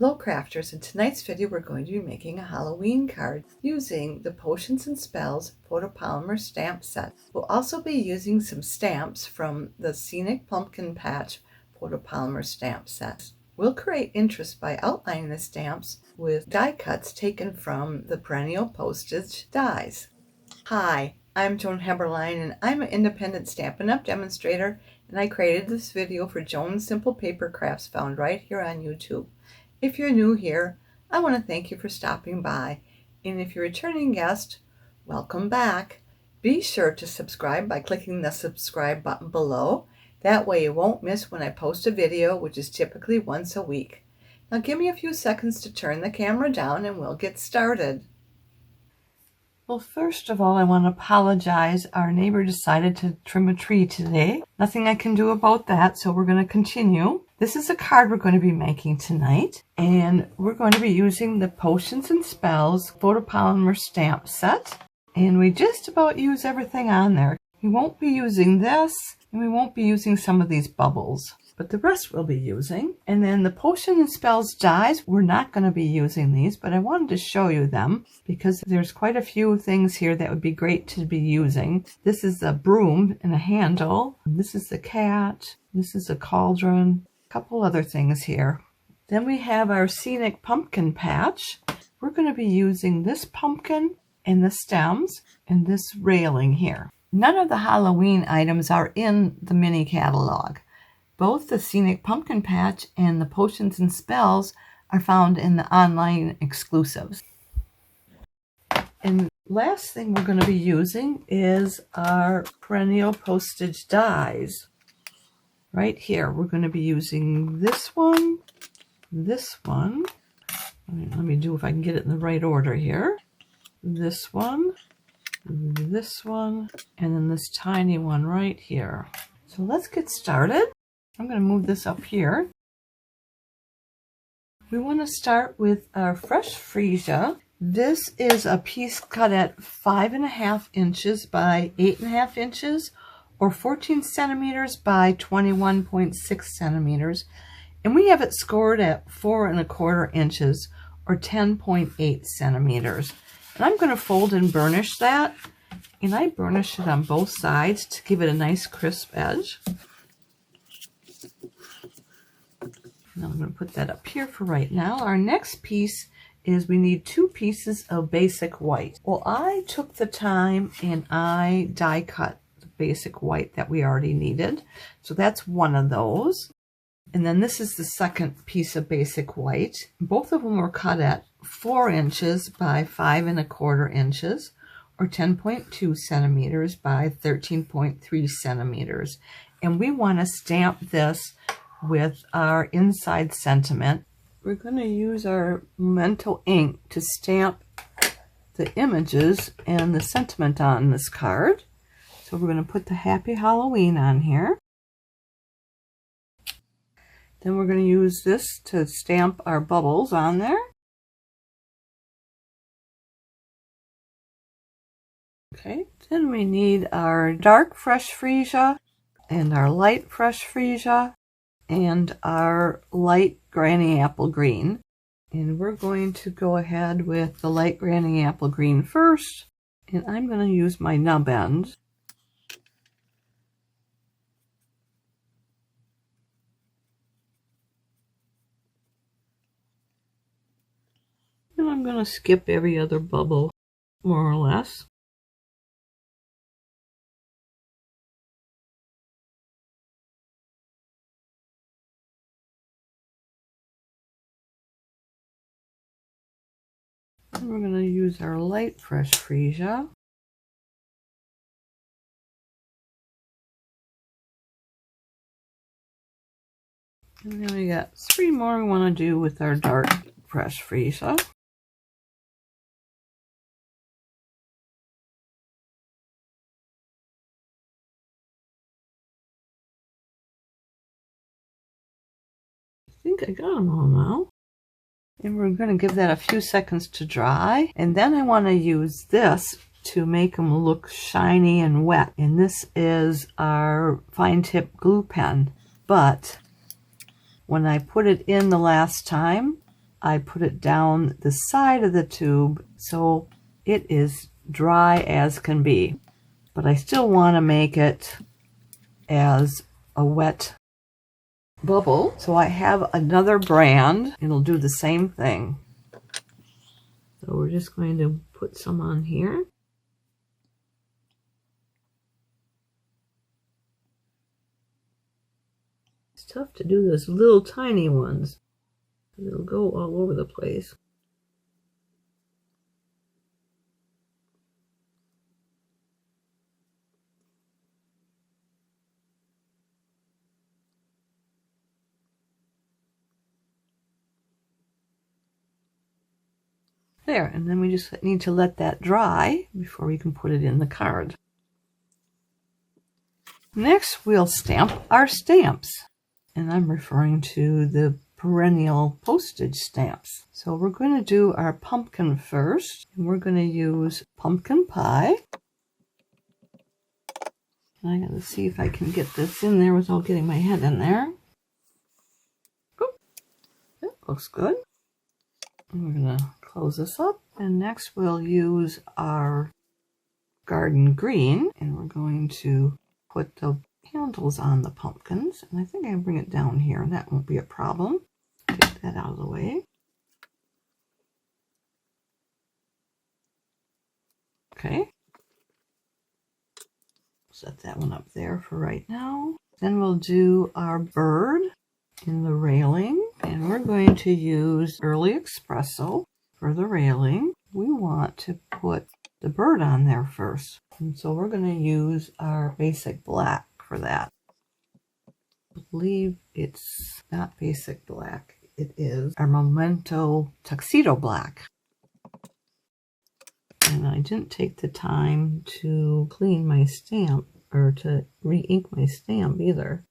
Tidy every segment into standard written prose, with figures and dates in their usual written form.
Hello crafters, in tonight's video we're going to be making a Halloween card using the Potions and Spells photopolymer stamp set. We'll also be using some stamps from the Scenic Pumpkin Patch photopolymer stamp set. We'll create interest by outlining the stamps with die cuts taken from the Perennial Postage dies. Hi, I'm Joan and I'm an independent Stampin' Up! Demonstrator, and I created this video for Joan's Simple Paper Crafts found right here on YouTube. If you're new here, I want to thank you for stopping by, and if you're a returning guest, welcome back. Be sure to subscribe by clicking the subscribe button below. That way you won't miss when I post a video, which is typically once a week. Now give me a few seconds to turn the camera down and we'll get started. Well, first of all, I want to apologize. Our neighbor decided to trim a tree today. Nothing I can do about that, so we're going to continue. This is a card we're going to be making tonight, and we're going to be using the Potions and Spells photopolymer stamp set, and we just about use everything on there. We won't be using this, and we won't be using some of these bubbles, but the rest we'll be using. And then the Potion and Spells dies, we're not going to be using these, but I wanted to show you them because there's quite a few things here that would be great to be using. This is a broom and a handle. This is the cat. This is a cauldron. Couple other things here. Then we have our Scenic Pumpkin Patch. We're going to be using this pumpkin and the stems and this railing here. None of the Halloween items are in the mini catalog. Both the Scenic Pumpkin Patch and the Potions and Spells are found in the online exclusives. And last thing we're going to be using is our Perennial Postage dies. Right here, we're going to be using this one. Let me do if I can get it in the right order here. This one, and then this tiny one right here. So let's get started. I'm going to move this up here. We want to start with our Fresh Freesia. This is a piece cut at 5.5 inches by 8.5 inches. Or 14 centimeters by 21.6 centimeters, and we have it scored at 4.25 inches or 10.8 centimeters. And I'm going to fold and burnish that, and I burnish it on both sides to give it a nice crisp edge. Now I'm going to put that up here for right now. Our next piece is we need 2 pieces of basic white. Well, I took the time and I die cut basic white that we already needed, so that's one of those. And then this is the second piece of basic white. Both of them were cut at 4 inches by 5.25 inches or 10.2 centimeters by 13.3 centimeters, and we want to stamp this with our inside sentiment. We're going to use our Memento ink to stamp the images and the sentiment on this card. So we're going to put the Happy Halloween on here. Then we're going to use this to stamp our bubbles on there. Okay, then we need our dark Fresh Freesia and our light Fresh Freesia and our light Granny Apple Green. And we're going to go ahead with the light Granny Apple Green first. And I'm going to use my nub end. And I'm going to skip every other bubble, more or less. And we're going to use our light Fresh Freesia. And then we got 3 more we want to do with our dark Fresh Freesia. I think I got them all now. And we're going to give that a few seconds to dry. And then I want to use this to make them look shiny and wet. And this is our fine tip glue pen. But when I put it in the last time, I put it down the side of the tube so it is dry as can be. But I still want to make it as a wet bubble. So I have another brand. It'll do the same thing. So we're just going to put some on here. It's tough to do those little tiny ones. It'll go all over the place. There, and then we just need to let that dry before we can put it in the card. Next, we'll stamp our stamps. And I'm referring to the perennial postage stamps. So we're going to do our pumpkin first. And we're going to use pumpkin pie. And I got to see if I can get this in there without getting my head in there. Oop. That looks good. And we're going to close this up. And next we'll use our garden green. And we're going to put the handles on the pumpkins. And I think I can bring it down here. That won't be a problem. Take that out of the way. Okay. Set that one up there for right now. Then we'll do our bird in the railing. And we're going to use Early Espresso for the railing. We want to put the bird on there first. And so we're going to use our basic black for that. I believe it's not basic black. It is our Memento Tuxedo Black. And I didn't take the time to clean my stamp or to re-ink my stamp either.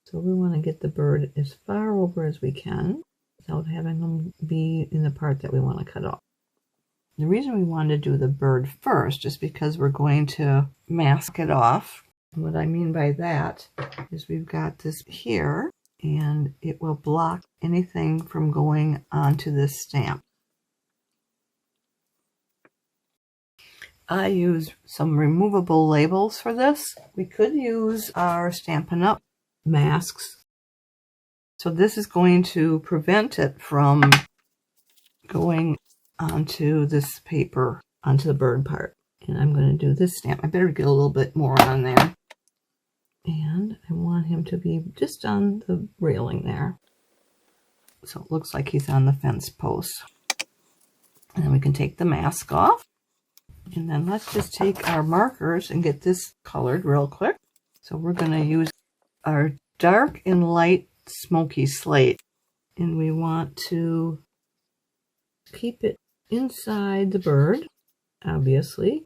So we want to get the bird as far over as we can without having them be in the part that we want to cut off. The reason we wanted to do the bird first is because we're going to mask it off. And what I mean by that is we've got this here and it will block anything from going onto this stamp. I use some removable labels for this. We could use our Stampin' Up! Masks. So this is going to prevent it from going onto this paper, onto the bird part. And I'm going to do this stamp. I better get a little bit more on there. And I want him to be just on the railing there. So it looks like he's on the fence post. And then we can take the mask off. And then let's just take our markers and get this colored real quick. So we're going to use our dark and light smoky slate. And we want to keep it inside the bird, obviously.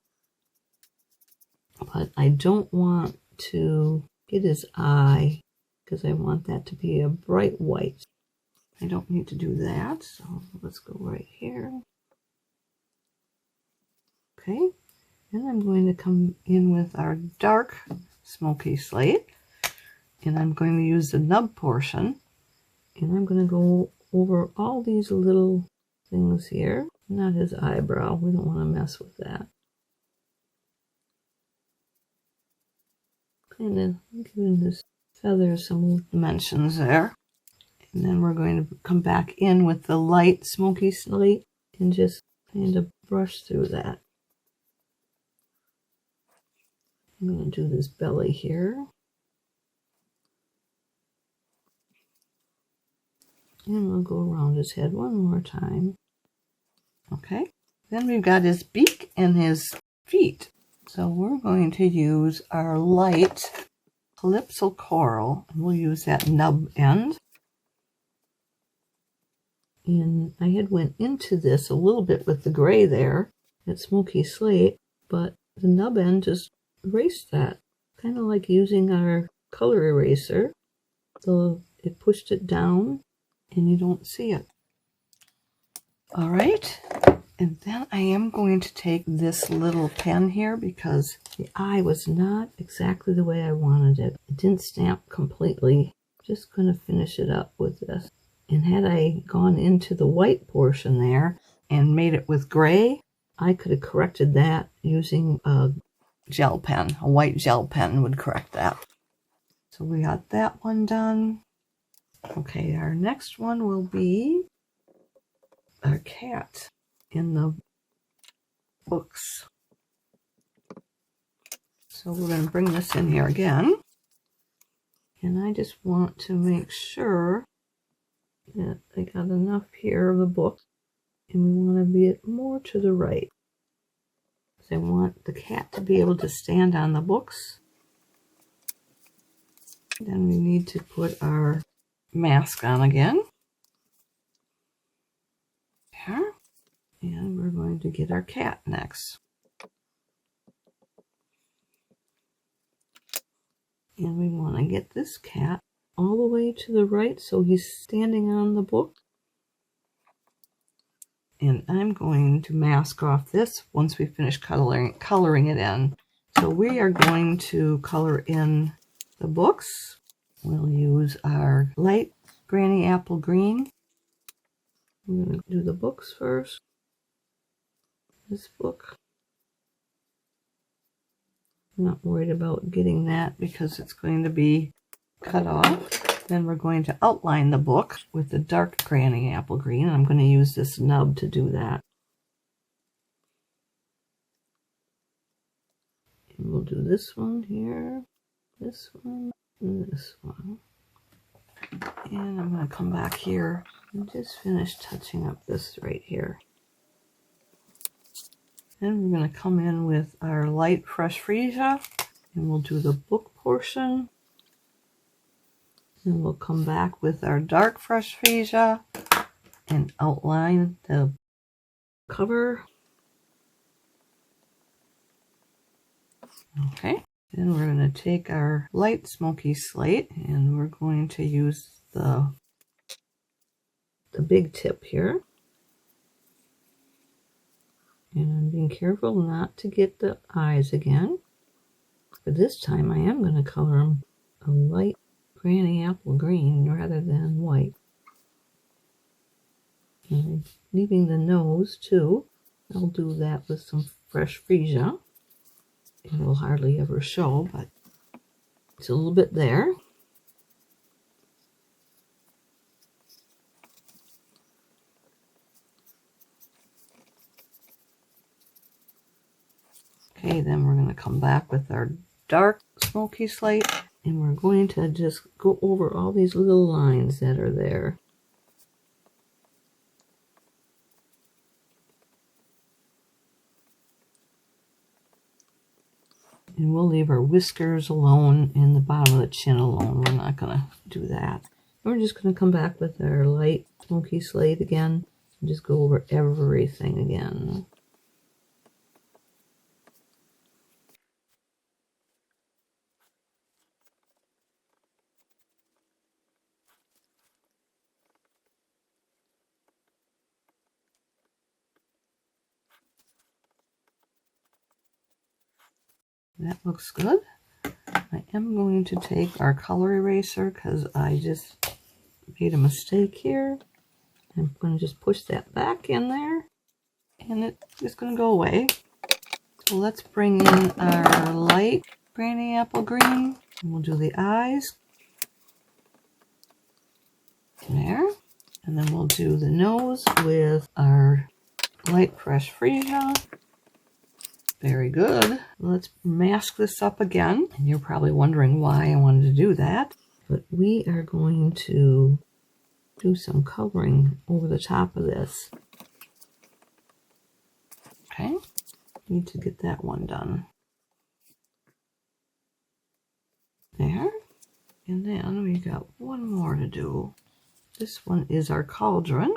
But I don't want to get his eye because I want that to be a bright white. I don't need to do that. So let's go right here. Okay, and I'm going to come in with our dark smoky slate, and I'm going to use the nub portion, and I'm going to go over all these little things here. Not his eyebrow, we don't want to mess with that. Kind of giving his feathers some dimensions there. And then we're going to come back in with the light smoky slate and just kind of brush through that. I'm going to do this belly here. And we'll go around his head one more time. Okay. Then we've got his beak and his feet. So we're going to use our light Calypso Coral. And we'll use that nub end. And I had went into this a little bit with the gray there, that smoky slate, but the nub end just erased that. Kind of like using our color eraser. So it pushed it down and you don't see it. All right. And then I am going to take this little pen here because the eye was not exactly the way I wanted it. It didn't stamp completely. Just going to finish it up with this. And had I gone into the white portion there and made it with gray, I could have corrected that using a gel pen. A white gel pen would correct that. So we got that one done. Okay, our next one will be our cat in the books. So we're going to bring this in here again. And I just want to make sure that I got enough here of the book. And we want to be it more to the right. So I want the cat to be able to stand on the books. Then we need to put our mask on again. There. And we're going to get our cat next. And we want to get this cat all the way to the right so he's standing on the book. And I'm going to mask off this once we finish coloring it in. So we are going to color in the books. We'll use our light Granny Apple Green. I'm going to do the books first. This book. I'm not worried about getting that because it's going to be cut off. Then we're going to outline the book with the dark Granny Apple Green. I'm going to use this nub to do that. And we'll do this one here, this one, and this one. And I'm going to come back here and just finish touching up this right here. Then we're going to come in with our light Fresh Freesia, and we'll do the book portion. And we'll come back with our dark Fresh Freesia and outline the cover. Okay, then we're going to take our light smoky slate and we're going to use the big tip here. And I'm being careful not to get the eyes again. But this time I am going to color them a light Granny Apple Green rather than white. And I'm leaving the nose too. I'll do that with some Fresh Freesia. It will hardly ever show, but it's a little bit there. Okay, then we're going to come back with our dark smoky slate and we're going to just go over all these little lines that are there. And we'll leave our whiskers alone and the bottom of the chin alone. We're not going to do that. We're just going to come back with our light smoky slate again and just go over everything again. That looks good. I am going to take our color eraser because I just made a mistake here. I'm going to just push that back in there and it's just going to go away. So let's bring in our light Granny Apple Green and we'll do the eyes. There. And then we'll do the nose with our light Fresh Freesia. Very good. Let's mask this up again. And you're probably wondering why I wanted to do that. But we are going to do some coloring over the top of this. Okay. Need to get that one done. There. And then we got one more to do. This one is our cauldron.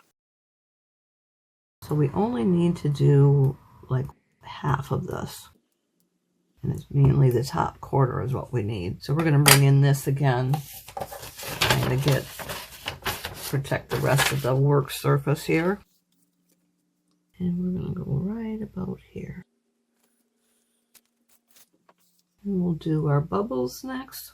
So we only need to do like half of this. And it's mainly the top quarter is what we need. So we're going to bring in this again. Trying to protect the rest of the work surface here. And we're going to go right about here. And we'll do our bubbles next.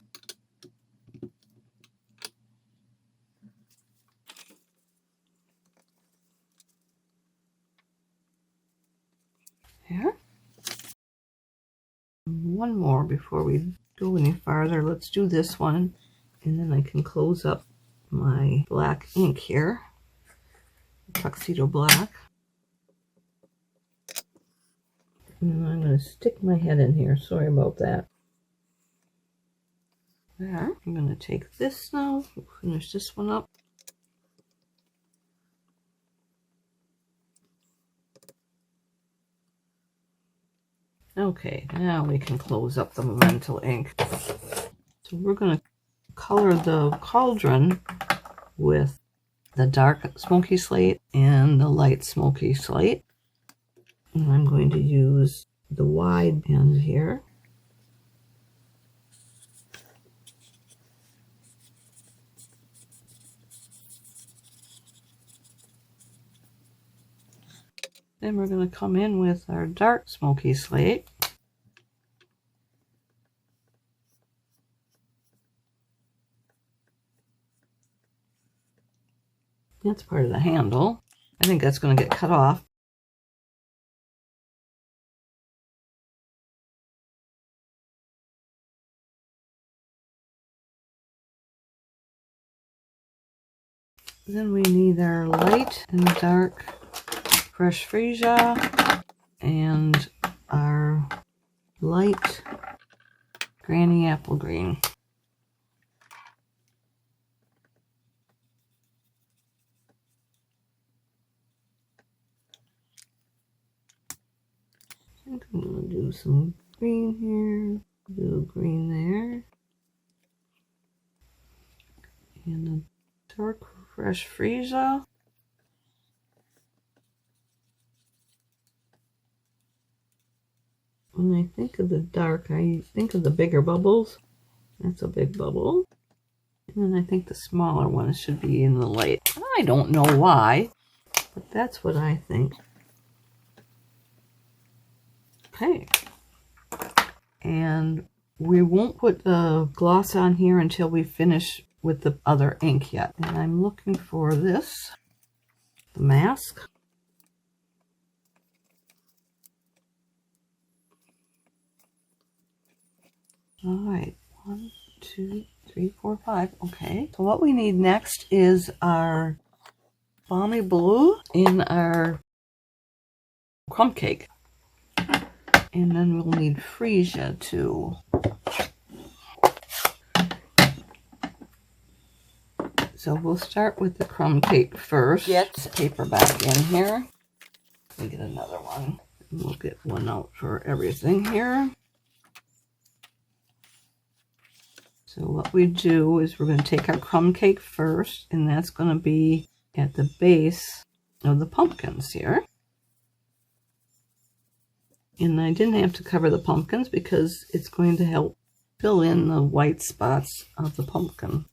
There. One more before we go any farther. Let's do this one, and then I can close up my black ink here, tuxedo black. And I'm going to stick my head in here. Sorry about that. There. I'm going to take this now. We'll finish this one up. Okay, now we can close up the Memento ink. So we're going to color the cauldron with the dark smoky slate and the light smoky slate. And I'm going to use the wide end here. Then we're going to come in with our dark smoky slate. That's part of the handle. I think that's going to get cut off. Then we need our light and dark Fresh Freesia and our light Granny Apple Green. I think I'm going to do some green here, do green there, and a dark Fresh Freesia. When I think of the dark, I think of the bigger bubbles. That's a big bubble. And then I think the smaller ones should be in the light. I don't know why, but that's what I think. Okay. And we won't put the gloss on here until we finish with the other ink yet. And I'm looking for this, the mask. All right, 1, 2, 3, 4, 5. Okay, so what we need next is our balmy blue in our crumb cake. And then we'll need freesia too. So we'll start with the crumb cake first. Get the paper back in here. We'll get another one. We'll get one out for everything here. So what we do is we're going to take our crumb cake first, and that's going to be at the base of the pumpkins here. And I didn't have to cover the pumpkins because it's going to help fill in the white spots of the pumpkin.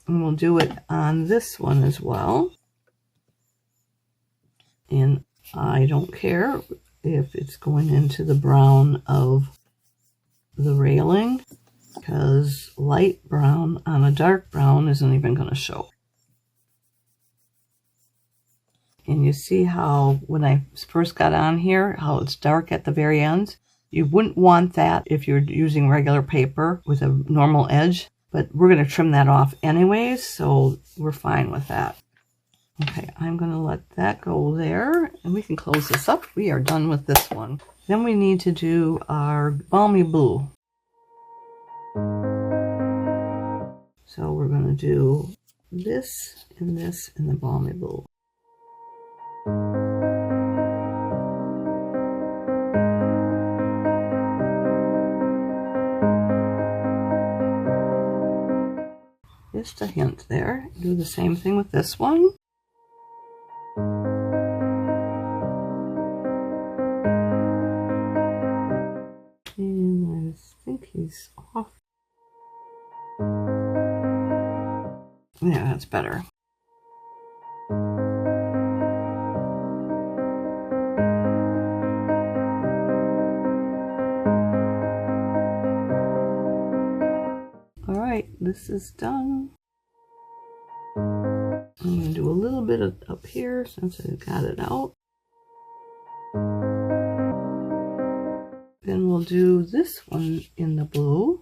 And we'll do it on this one as well. And I don't care if it's going into the brown of the railing, because light brown on a dark brown isn't even going to show. And you see how when I first got on here, how it's dark at the very end? You wouldn't want that if you're using regular paper with a normal edge, but we're going to trim that off anyways, so we're fine with that. Okay, I'm going to let that go there, and we can close this up. We are done with this one. Then we need to do our balmy blue. So we're going to do this and the balmy blue. Just a hint there. Do the same thing with this one. And I think he's off. Yeah, that's better. All right, this is done. I'm going to do a little bit of up here since I got it out. we'll do this one in the blue.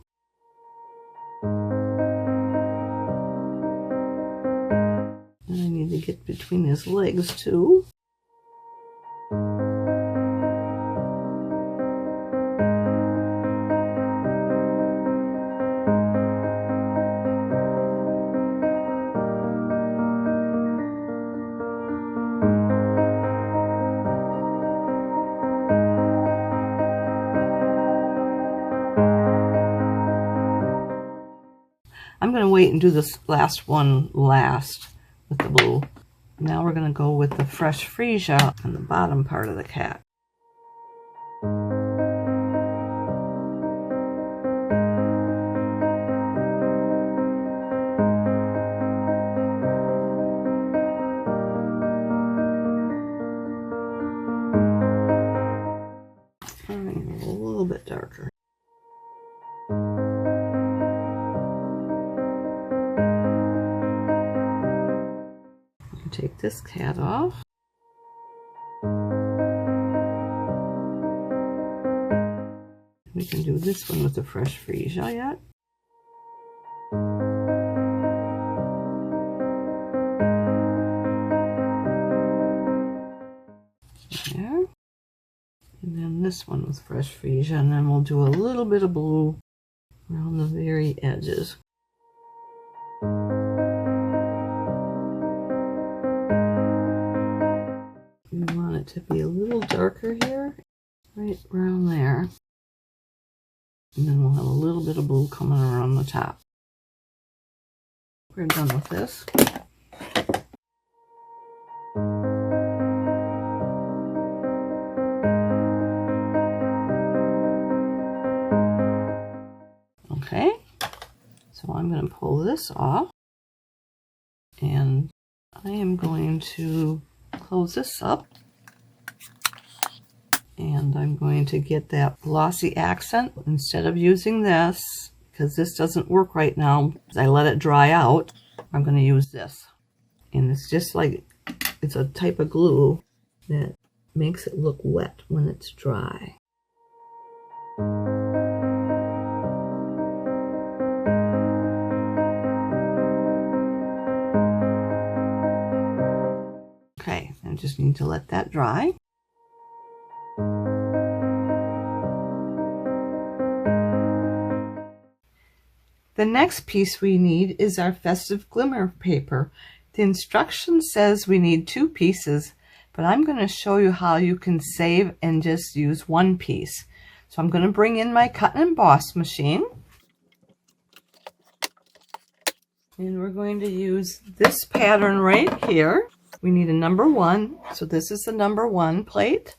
And I need to get between his legs too. I'm going to wait and do this last one last with the blue. Now we're going to go with the Fresh Freesia on the bottom part of the cat. A little bit darker. Take this cat off. We can do this one with the Fresh Freesia yet. There. And then this one with Fresh Freesia, and then we'll do a little bit of blue around the very edges. To be a little darker here, right around there, and then we'll have a little bit of blue coming around the top. We're done with this. Okay, so I'm going to pull this off, and I am going to close this up. And I'm going to get that glossy accent instead of using this, because this doesn't work right now. I let it dry out. I'm going to use this. And it's just like, it's a type of glue that makes it look wet when it's dry. Okay, I just need to let that dry. The next piece we need is our festive glimmer paper. The instruction says we need 2 pieces, but I'm going to show you how you can save and just use 1 piece. So I'm going to bring in my cut and emboss machine. And we're going to use this pattern right here. We need a number 1, so this is the number 1 plate.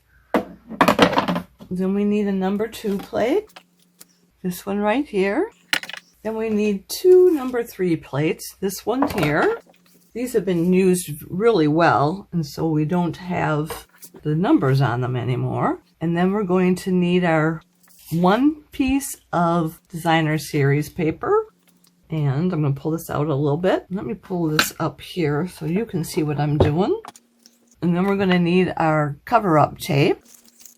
Then we need a number 2 plate, this one right here. Then we need 2 number 3 plates, this one here. These have been used really well, and so we don't have the numbers on them anymore. And then we're going to need our 1 piece of designer series paper. And I'm going to pull this out a little bit. Let me pull this up here so you can see what I'm doing. And then we're going to need our cover-up tape.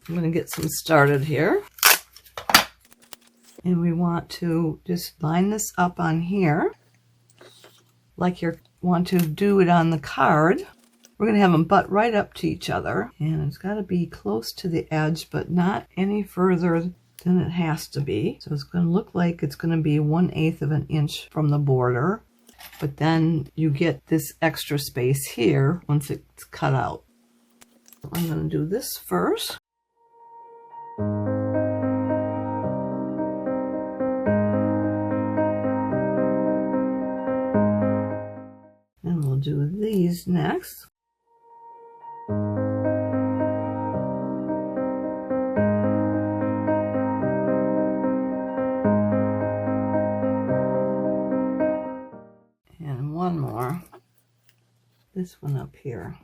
I'm going to get some started here. And we want to just line this up on here like you want to do it on the card. We're going to have them butt right up to each other, and it's got to be close to the edge but not any further than it has to be. So it's going to look like it's going to be 1/8 of an inch from the border, but then you get this extra space here once it's cut out. I'm going to do this first. And we'll do these next. And one more. This one up here.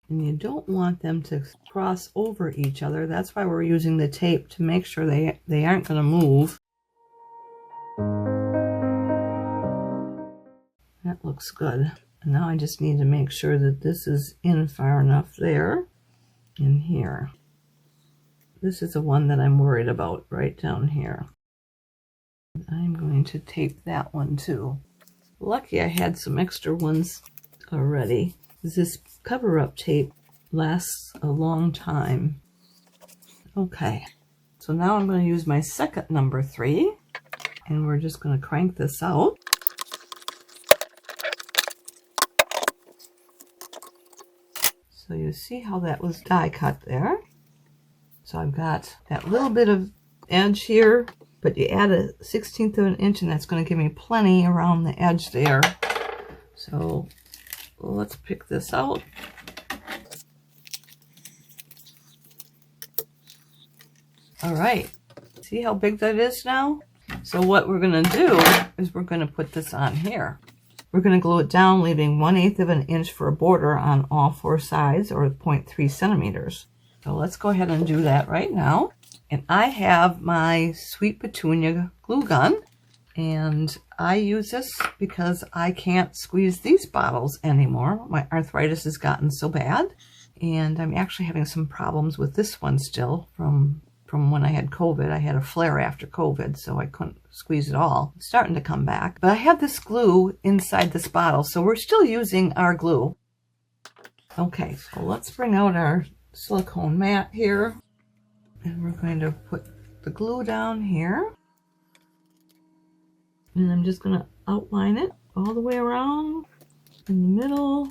And you don't want them to cross over each other. That's why we're using the tape, to make sure they aren't going to move. That looks good. And now I just need to make sure that this is in far enough there. in here. This is the one that I'm worried about right down here. I'm going to tape that one too. Lucky I had some extra ones already. This cover-up tape lasts a long time. Okay, so now I'm going to use my second number 3, and we're just going to crank this out. So you see how that was die cut there. So I've got that little bit of edge here, but you add a 1/16 of an inch, and that's going to give me plenty around the edge there. So let's pick this out. All right, see how big that is now? So what we're going to do is we're going to put this on here. We're going to glue it down, leaving 1/8 of an inch for a border on all 4 sides, or 0.3 centimeters. So let's go ahead and do that right now. And I have my Sweet Petunia glue gun, and I use this because I can't squeeze these bottles anymore. My arthritis has gotten so bad, and I'm actually having some problems with this one still from when I had COVID. I had a flare after COVID, so I couldn't squeeze it all. It's starting to come back. But I have this glue inside this bottle, so we're still using our glue. Okay, so let's bring out our silicone mat here. And we're going to put the glue down here. And I'm just going to outline it all the way around in the middle.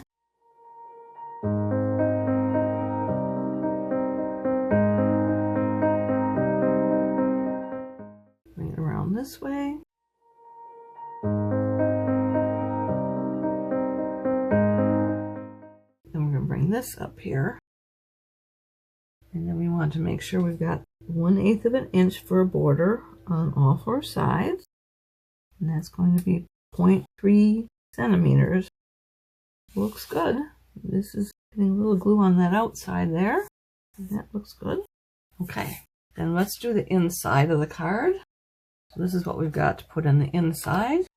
Bring it around this way. Then we're going to bring this up here. And then we want to make sure we've got 1/8 of an inch for a border on all 4 sides. And that's going to be 0.3 centimeters. Looks good. This is getting a little glue on that outside there. That looks good. Okay, then let's do the inside of the card. So this is what we've got to put in the inside.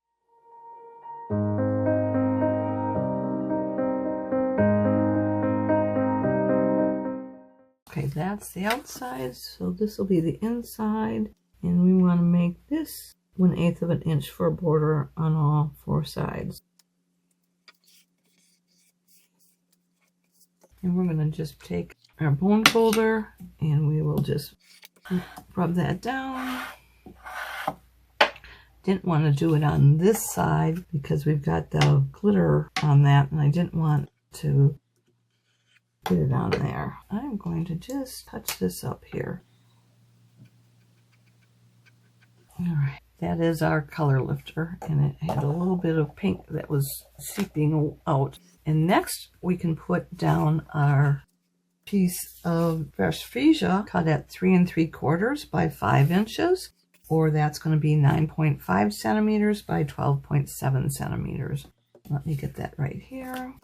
Okay, that's the outside, so this will be the inside, and we want to make this 1/8 of an inch for a border on all 4 sides. And we're going to just take our bone folder, and we will just rub that down. Didn't want to do it on this side because we've got the glitter on that, and I didn't want to get it on there. I'm going to just touch this up here. All right, that is our color lifter, and it had a little bit of pink that was seeping out. And next we can put down our piece of Fresh Freesia cut at 3 3/4 by 5 inches, or that's going to be 9.5 centimeters by 12.7 centimeters. Let me get that right here.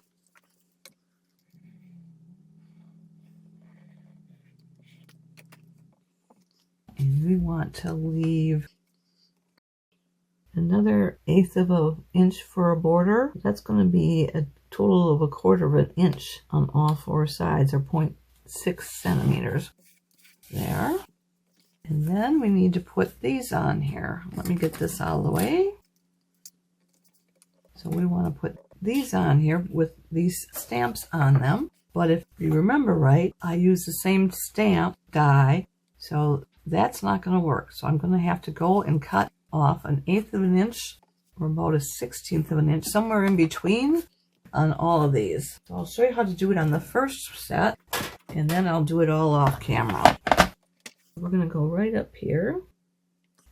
And we want to leave another 1/8 of an inch for a border. That's going to be a total of 1/4 of an inch on all 4 sides, or 0.6 centimeters there. And then we need to put these on here. Let me get this out of the way. So we want to put these on here with these stamps on them. But if you remember right, I use the same stamp die, so that's not going to work. So I'm going to have to go and cut off 1/8 of an inch, or about a 1/16 of an inch, somewhere in between on all of these. So I'll show you how to do it on the first set, and then I'll do it all off camera. We're going to go right up here.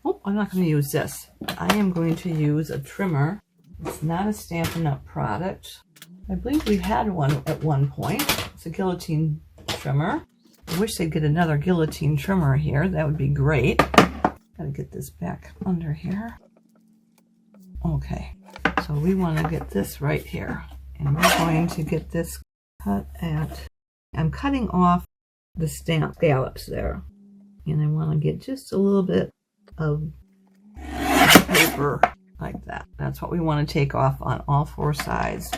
Oh, I'm not going to use this. I am going to use a trimmer. It's not a Stampin' Up! Product. I believe we had one at one point. It's a guillotine trimmer. I wish they'd get another guillotine trimmer here. That would be great. Gotta get this back under here. Okay, so we want to get this right here. And we're going to get this cut at, I'm cutting off the stamp scallops there. And I want to get just a little bit of paper like that. That's what we want to take off on all 4 sides.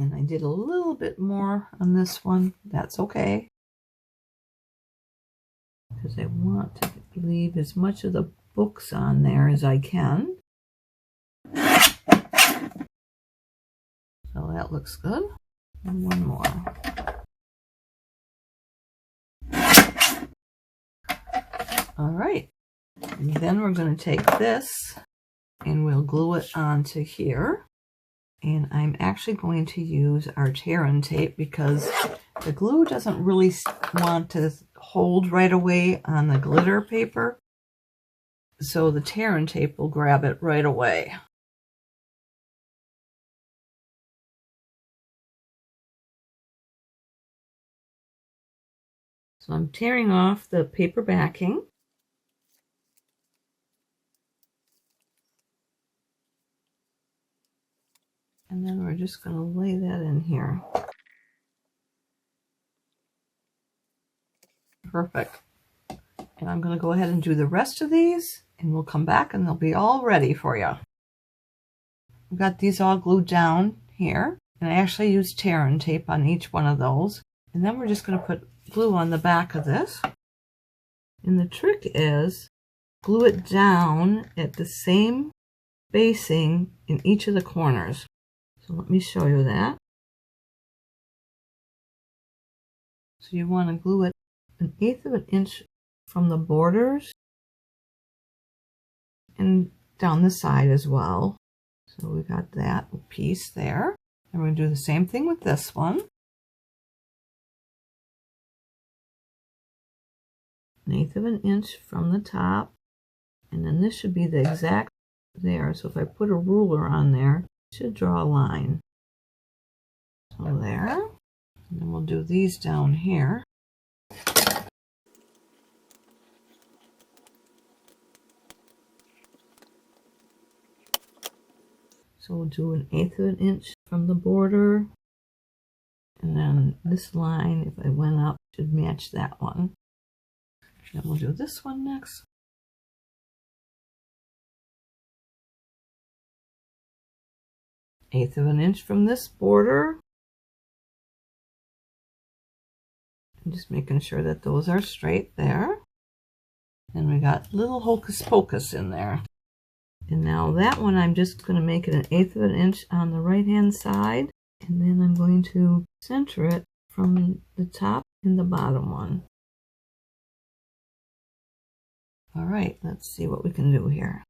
And I did a little bit more on this one. That's okay, because I want to leave as much of the books on there as I can. So that looks good. And one more. All right. And then we're going to take this and we'll glue it onto here. And I'm actually going to use our tear and tape because the glue doesn't really want to hold right away on the glitter paper. So the tear and tape will grab it right away. So I'm tearing off the paper backing. And then we're just going to lay that in here. Perfect. And I'm going to go ahead and do the rest of these, and we'll come back and they'll be all ready for you. I've got these all glued down here, and I actually used tear and tape on each one of those. And then we're just going to put glue on the back of this. And the trick is glue it down at the same spacing in each of the corners. So let me show you that. So you want to glue it 1/8 of an inch from the borders and down the side as well. So we got that piece there. And we're going to do the same thing with this one. 1/8 of an inch from the top. And then this should be the exact there. So if I put a ruler on there, it should draw a line. So there. And then we'll do these down here. So we'll do 1/8 of an inch from the border. And then this line, if I went up, should match that one. Then we'll do this one next. Eighth of an inch from this border. I'm just making sure that those are straight there. And we got little hocus pocus in there. And now that one, I'm just going to make it 1/8 of an inch on the right hand side. And then I'm going to center it from the top and the bottom one. All right, let's see what we can do here.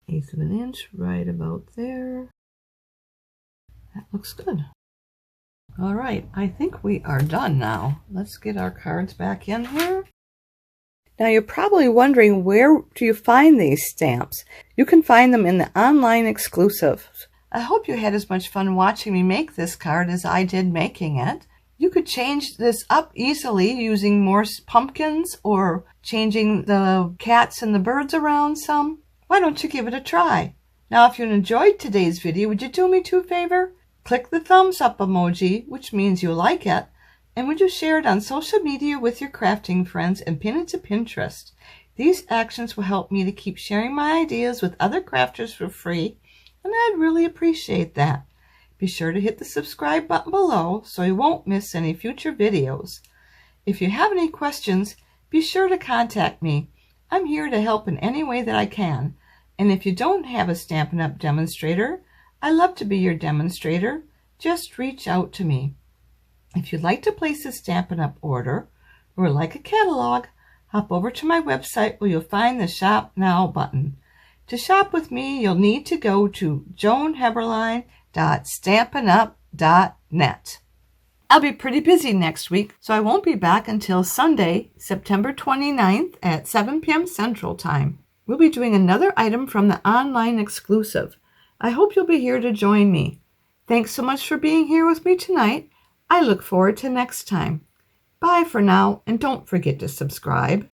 1/8 of an inch right about there. That looks good. All right, I think we are done now. Let's get our cards back in here. Now you're probably wondering, where do you find these stamps? You can find them in the online exclusives. I hope you had as much fun watching me make this card as I did making it. You could change this up easily using more pumpkins or changing the cats and the birds around some. Why don't you give it a try? Now if you enjoyed today's video, would you do me two favors? Click the thumbs up emoji, which means you like it, and would you share it on social media with your crafting friends and pin it to Pinterest? These actions will help me to keep sharing my ideas with other crafters for free, and I'd really appreciate that. Be sure to hit the subscribe button below so you won't miss any future videos. If you have any questions, be sure to contact me. I'm here to help in any way that I can. And if you don't have a Stampin' Up! Demonstrator, I love to be your demonstrator. Just reach out to me. If you'd like to place a Stampin' Up! Order or like a catalog, hop over to my website where you'll find the Shop Now button. To shop with me, you'll need to go to joanheberlein.stampinup.net. I'll be pretty busy next week, so I won't be back until Sunday, September 29th at 7 p.m. Central Time. We'll be doing another item from the online exclusive. I hope you'll be here to join me. Thanks so much for being here with me tonight. I look forward to next time. Bye for now, and don't forget to subscribe.